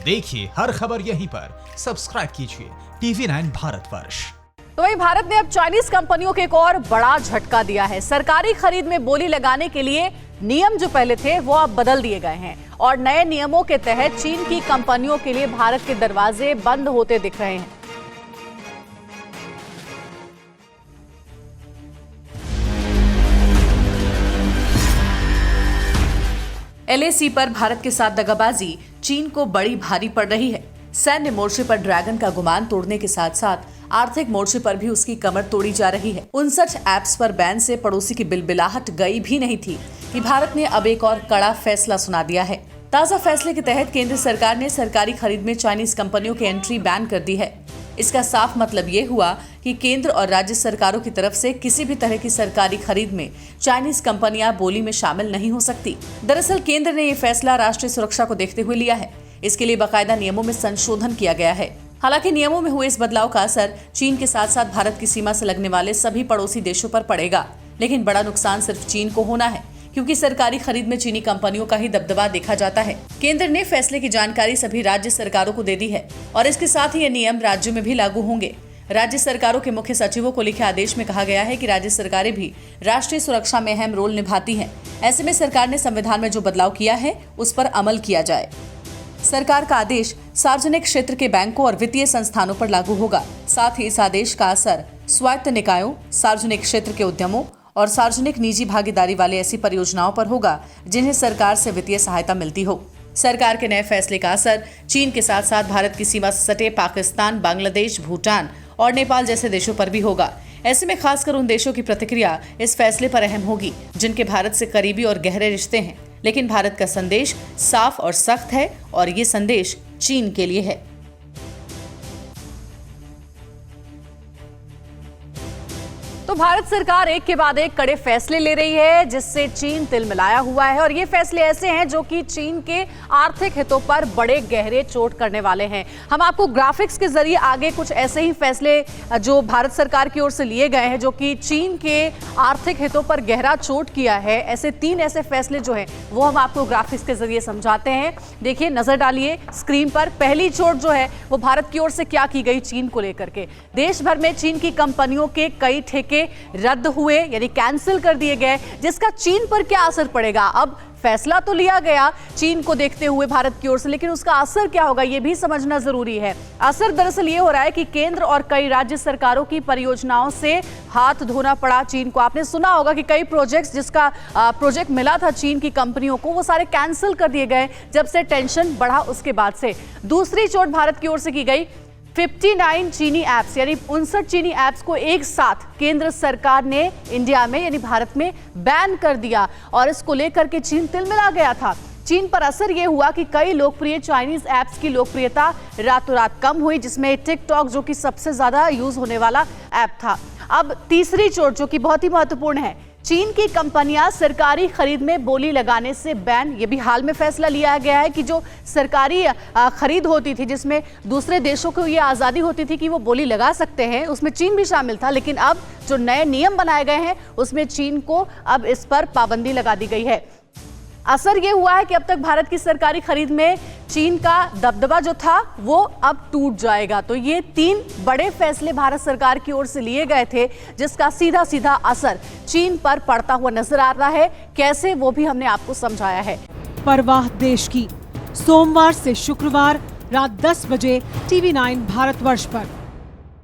देखिए हर खबर यहीं पर, सब्सक्राइब कीजिए TV9 भारतवर्ष। तो वही भारत ने अब चाइनीज कंपनियों को एक और बड़ा झटका दिया है। सरकारी खरीद में बोली लगाने के लिए नियम जो पहले थे वो अब बदल दिए गए हैं और नए नियमों के तहत चीन की कंपनियों के लिए भारत के दरवाजे बंद होते दिख रहे हैं। LAC पर भारत के साथ दगाबाजी चीन को बड़ी भारी पड़ रही है। सैन्य मोर्चे पर ड्रैगन का गुमान तोड़ने के साथ साथ आर्थिक मोर्चे पर भी उसकी कमर तोड़ी जा रही है। 59 ऐप्स पर बैन से पड़ोसी की बिलबिलाहट गई भी नहीं थी कि भारत ने अब एक और कड़ा फैसला सुना दिया है। ताजा फैसले के तहत केंद्र सरकार ने सरकारी खरीद में चाइनीज कंपनियों की एंट्री बैन कर दी है। इसका साफ मतलब ये हुआ कि केंद्र और राज्य सरकारों की तरफ से किसी भी तरह की सरकारी खरीद में चाइनीज कंपनियां बोली में शामिल नहीं हो सकती। दरअसल केंद्र ने ये फैसला राष्ट्रीय सुरक्षा को देखते हुए लिया है। इसके लिए बाकायदा नियमों में संशोधन किया गया है। हालांकि नियमों में हुए इस बदलाव का असर चीन के साथ साथ भारत की सीमा से लगने वाले सभी पड़ोसी देशों पर पड़ेगा, लेकिन बड़ा नुकसान सिर्फ चीन को होना है, क्योंकि सरकारी खरीद में चीनी कंपनियों का ही दबदबा देखा जाता है। केंद्र ने फैसले की जानकारी सभी राज्य सरकारों को दे दी है और इसके साथ ही ये नियम राज्यों में भी लागू होंगे। राज्य सरकारों के मुख्य सचिवों को लिखे आदेश में कहा गया है कि राज्य सरकारें भी राष्ट्रीय सुरक्षा में अहम रोल निभाती हैं। ऐसे में सरकार ने संविधान में जो बदलाव किया है उस पर अमल किया जाए। सरकार का आदेश सार्वजनिक क्षेत्र के बैंकों और वित्तीय संस्थानों पर लागू होगा। साथ ही इस आदेश का असर स्वायत्त निकायों, सार्वजनिक क्षेत्र के उद्यमों और सार्वजनिक निजी भागीदारी वाले ऐसी परियोजनाओं पर होगा जिन्हें सरकार से वित्तीय सहायता मिलती हो। सरकार के नए फैसले का असर चीन के साथ साथ भारत की सीमा से सटे पाकिस्तान, बांग्लादेश, भूटान और नेपाल जैसे देशों पर भी होगा। ऐसे में खासकर उन देशों की प्रतिक्रिया इस फैसले पर अहम होगी जिनके भारत से करीबी और गहरे रिश्ते हैं। लेकिन भारत का संदेश साफ और सख्त है और ये संदेश चीन के लिए है। तो भारत सरकार एक के बाद एक कड़े फैसले ले रही है जिससे चीन तिलमिलाया हुआ है और ये फैसले ऐसे हैं जो कि चीन के आर्थिक हितों पर बड़े गहरे चोट करने वाले हैं। हम आपको ग्राफिक्स के जरिए आगे कुछ ऐसे ही फैसले जो भारत सरकार की ओर से लिए गए हैं जो कि चीन के आर्थिक हितों पर गहरा चोट किया है, ऐसे 3 ऐसे फैसले जो हैं वो हम आपको ग्राफिक्स के जरिए समझाते हैं। देखिए, नजर डालिए स्क्रीन पर। पहली चोट जो है वो भारत की ओर से क्या की गई चीन को लेकर के। देश भर में चीन की कंपनियों के कई ठेके रद्द हुए, यानी कैंसिल कर दिए गए, जिसका चीन पर क्या असर पड़ेगा। अब फैसला तो लिया गया चीन को देखते हुए भारत की ओर से, लेकिन उसका असर क्या होगा ये भी समझना जरूरी है। असर दरअसल ये हो रहा है कि केंद्र और कई राज्य सरकारों की परियोजनाओं से हाथ धोना पड़ा चीन को। आपने सुना होगा कि कई प्रोजेक्ट्स जिसका प्रोजेक्ट मिला था चीन की कंपनियों को वो सारे कैंसिल कर दिए गए जब से टेंशन बढ़ा उसके बाद से। दूसरी चोट भारत की ओर से की गई 59 चीनी ऐप्स, यानी 59 चीनी ऐप्स को एक साथ केंद्र सरकार ने इंडिया में यानी भारत में बैन कर दिया और इसको लेकर के चीन तिलमिला गया था। चीन पर असर यह हुआ कि कई लोकप्रिय चाइनीज ऐप्स की लोकप्रियता रातों रात कम हुई, जिसमें टिकटॉक जो कि सबसे ज्यादा यूज होने वाला ऐप था। अब तीसरी चोट जो कि बहुत ही महत्वपूर्ण है, चीन की कंपनियां सरकारी खरीद में बोली लगाने से बैन। ये भी हाल में फैसला लिया गया है कि जो सरकारी खरीद होती थी जिसमें दूसरे देशों को ये आज़ादी होती थी कि वो बोली लगा सकते हैं, उसमें चीन भी शामिल था, लेकिन अब जो नए नियम बनाए गए हैं उसमें चीन को अब इस पर पाबंदी लगा दी गई है। असर ये हुआ है कि अब तक भारत की सरकारी खरीद में चीन का दबदबा जो था वो अब टूट जाएगा। तो ये 3 बड़े फैसले भारत सरकार की ओर से लिए गए थे जिसका सीधा सीधा असर चीन पर पड़ता हुआ नजर आ रहा है। कैसे, वो भी हमने आपको समझाया है। परवाह देश की, सोमवार से शुक्रवार रात 10 बजे TV9 भारतवर्ष पर।